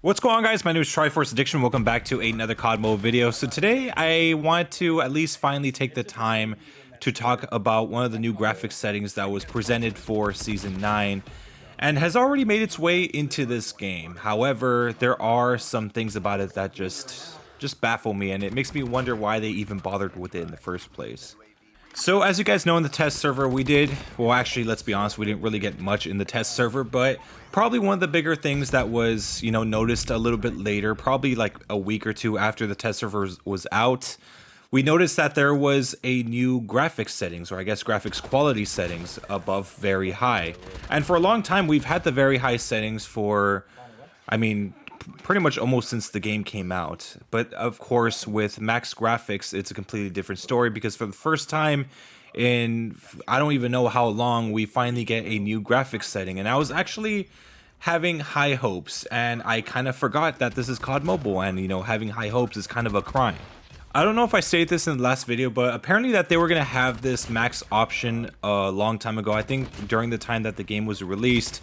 What's going on, guys? My name is Triforce Addiction. Welcome back to another COD mode video. So today I want to at least finally take the time to talk about one of the new graphics settings that was presented for Season 9 and has already made its way into this game. However, there are some things about it that just baffle me, and it makes me wonder why they even bothered with it in the first place. So as you guys know, in the test server well actually, let's be honest, we didn't really get much in the test server, but probably one of the bigger things that was, noticed a little bit later, probably like a week or two after the test server was out, we noticed that there was a new graphics settings, or I guess graphics quality settings, above very high. And for a long time, we've had the very high settings for, pretty much almost since the game came out. But of course, with max graphics, it's a completely different story, because for the first time in I don't even know how long, we finally get a new graphics setting. And I was actually having high hopes, and I kind of forgot that this is COD Mobile, and having high hopes is kind of a crime. I don't know if I stated this in the last video, but apparently that they were going to have this max option a long time ago. I think during the time that the game was released.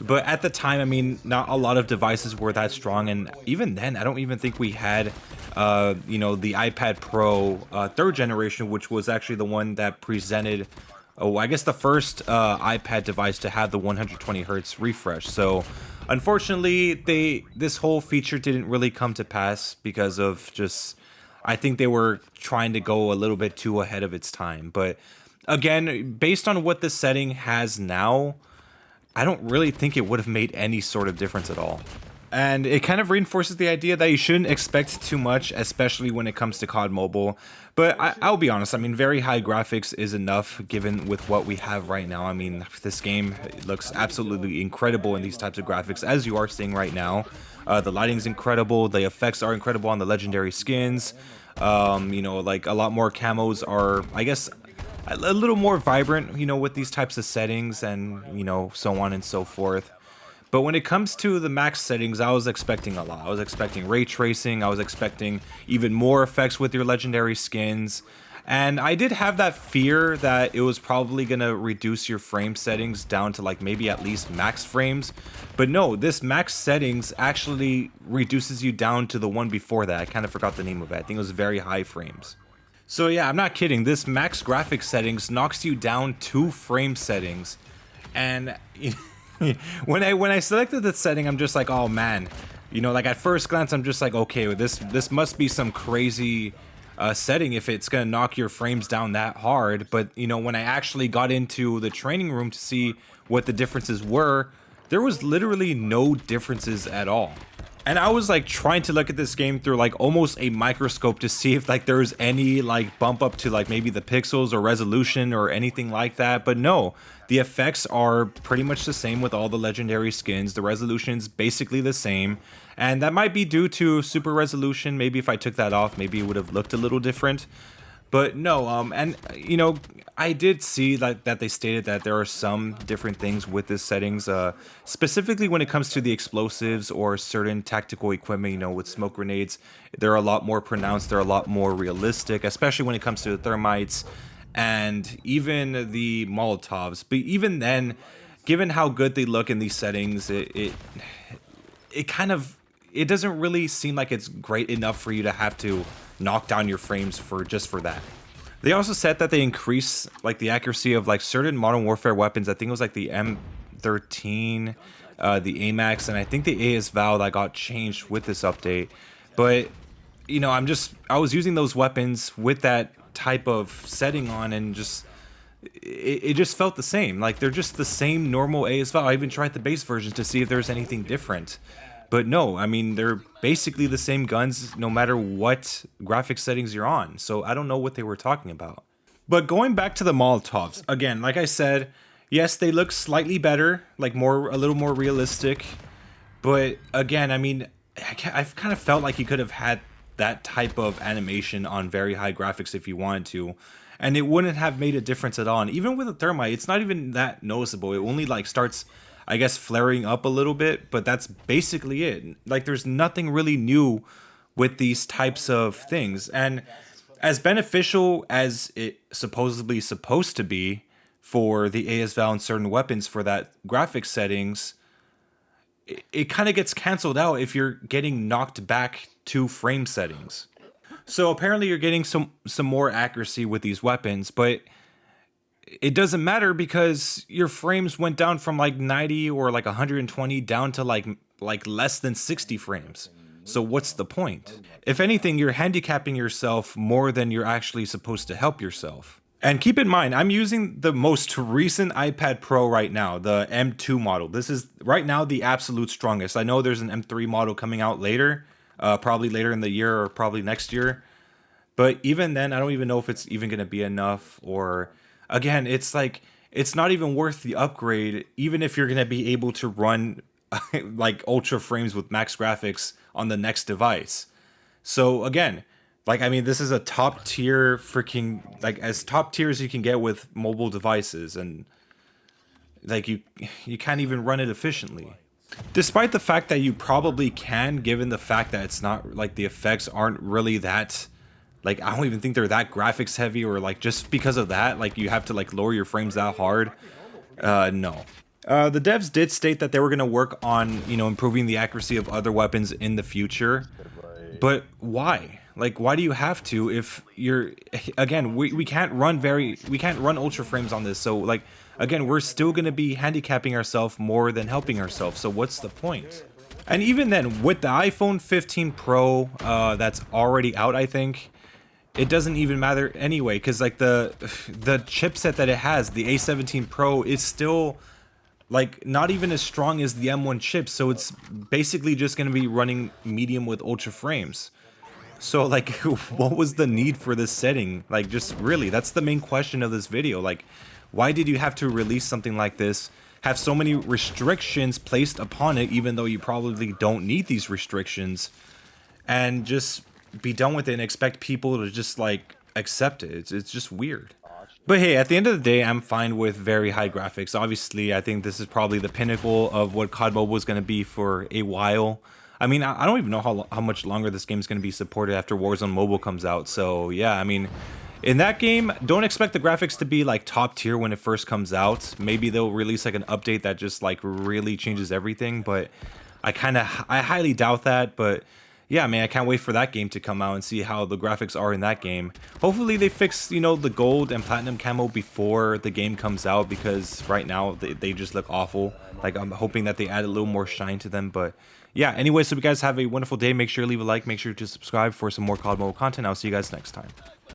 But at the time, not a lot of devices were that strong, and even then, I don't even think we had, the iPad Pro 3rd generation, which was actually the one that presented, I guess the first iPad device to have the 120 hertz refresh. So, unfortunately, this whole feature didn't really come to pass because of I think they were trying to go a little bit too ahead of its time. But again, based on what the setting has now, I don't really think it would have made any sort of difference at all. And it kind of reinforces the idea that you shouldn't expect too much, especially when it comes to COD Mobile. But I'll be honest, very high graphics is enough given with what we have right now. This game looks absolutely incredible in these types of graphics, as you are seeing right now. The lighting's incredible, the effects are incredible on the legendary skins. Like a lot more camos are, I guess, a little more vibrant, with these types of settings, and, so on and so forth. But when it comes to the max settings, I was expecting a lot. I was expecting ray tracing, I was expecting even more effects with your legendary skins. And I did have that fear that it was probably going to reduce your frame settings down to like maybe at least max frames. But no, this max settings actually reduces you down to the one before that. I kind of forgot the name of it. I think it was very high frames. So yeah, I'm not kidding. This max graphics settings knocks you down 2 frame settings. And when I selected the setting, I'm just like, oh man. Like at first glance, I'm just like, okay, this must be some crazy setting if it's gonna knock your frames down that hard. But when I actually got into the training room to see what the differences were, there was literally no differences at all. And I was like trying to look at this game through like almost a microscope to see if like there was any like bump up to like maybe the pixels or resolution or anything like that. But no, the effects are pretty much the same with all the legendary skins. The resolution's basically the same. And that might be due to super resolution. Maybe if I took that off, maybe it would have looked a little different. But no, I did see that they stated that there are some different things with this settings, specifically when it comes to the explosives or certain tactical equipment, with smoke grenades. They're a lot more pronounced, they're a lot more realistic, especially when it comes to the thermites and even the Molotovs. But even then, given how good they look in these settings, it doesn't really seem like it's great enough for you to have to knock down your frames for that. They also said that they increase like the accuracy of like certain Modern Warfare weapons. I think it was like the M13, the AMAX, and I think the AS-Val that got changed with this update. But I was using those weapons with that type of setting on, and it just felt the same. Like they're just the same normal AS-Val. I even tried the base versions to see if there's anything different. But no, they're basically the same guns no matter what graphics settings you're on. So I don't know what they were talking about. But going back to the Molotovs, again, like I said, yes, they look slightly better, like a little more realistic. But again, I've kind of felt like you could have had that type of animation on very high graphics if you wanted to, and it wouldn't have made a difference at all. And even with the thermite, it's not even that noticeable. It only like starts, I guess, flaring up a little bit, but that's basically it. Like there's nothing really new with these types of things. And as beneficial as it supposedly supposed to be for the AS-Val and certain weapons for that graphics settings, it kind of gets canceled out if you're getting knocked back to frame settings. So apparently you're getting some more accuracy with these weapons, but it doesn't matter because your frames went down from like 90 or like 120 down to like less than 60 frames. So what's the point? If anything, you're handicapping yourself more than you're actually supposed to help yourself. And keep in mind, I'm using the most recent iPad Pro right now, the M2 model. This is right now the absolute strongest. I know there's an M3 model coming out later, probably later in the year or probably next year. But even then, I don't even know if it's even going to be enough. Or again, it's like, it's not even worth the upgrade, even if you're going to be able to run like ultra frames with max graphics on the next device. So again, like, I mean, this is a top tier freaking, like as top tier as you can get with mobile devices, and like you can't even run it efficiently. Despite the fact that you probably can, given the fact that it's not like the effects aren't really that, like I don't even think they're that graphics heavy, or like just because of that, like you have to like lower your frames that hard. No. The devs did state that they were going to work on, improving the accuracy of other weapons in the future. But why? Like, why do you have to if you're, again, we can't run ultra frames on this. So like, again, we're still going to be handicapping ourselves more than helping ourselves. So what's the point? And even then, with the iPhone 15 Pro that's already out, I think, it doesn't even matter anyway, because like the chipset that it has, the A17 Pro, is still like not even as strong as the M1 chip, so it's basically just going to be running medium with ultra frames. So like, what was the need for this setting? Like, just really, that's the main question of this video. Like, why did you have to release something like this, have so many restrictions placed upon it, even though you probably don't need these restrictions, and just be done with it and expect people to just like accept it? It's just weird. But hey, at the end of the day, I'm fine with very high graphics. Obviously, I think this is probably the pinnacle of what COD Mobile is going to be for a while. I mean, I don't even know how much longer this game is going to be supported after Warzone Mobile comes out. So yeah, I mean, in that game, don't expect the graphics to be like top tier when it first comes out. Maybe they'll release like an update that just like really changes everything, but I highly doubt that. But yeah, man, I can't wait for that game to come out and see how the graphics are in that game. Hopefully they fix, the gold and platinum camo before the game comes out, because right now they just look awful. Like, I'm hoping that they add a little more shine to them. But yeah, anyway, so you guys have a wonderful day. Make sure to leave a like, make sure to subscribe for some more COD Mobile content. I'll see you guys next time.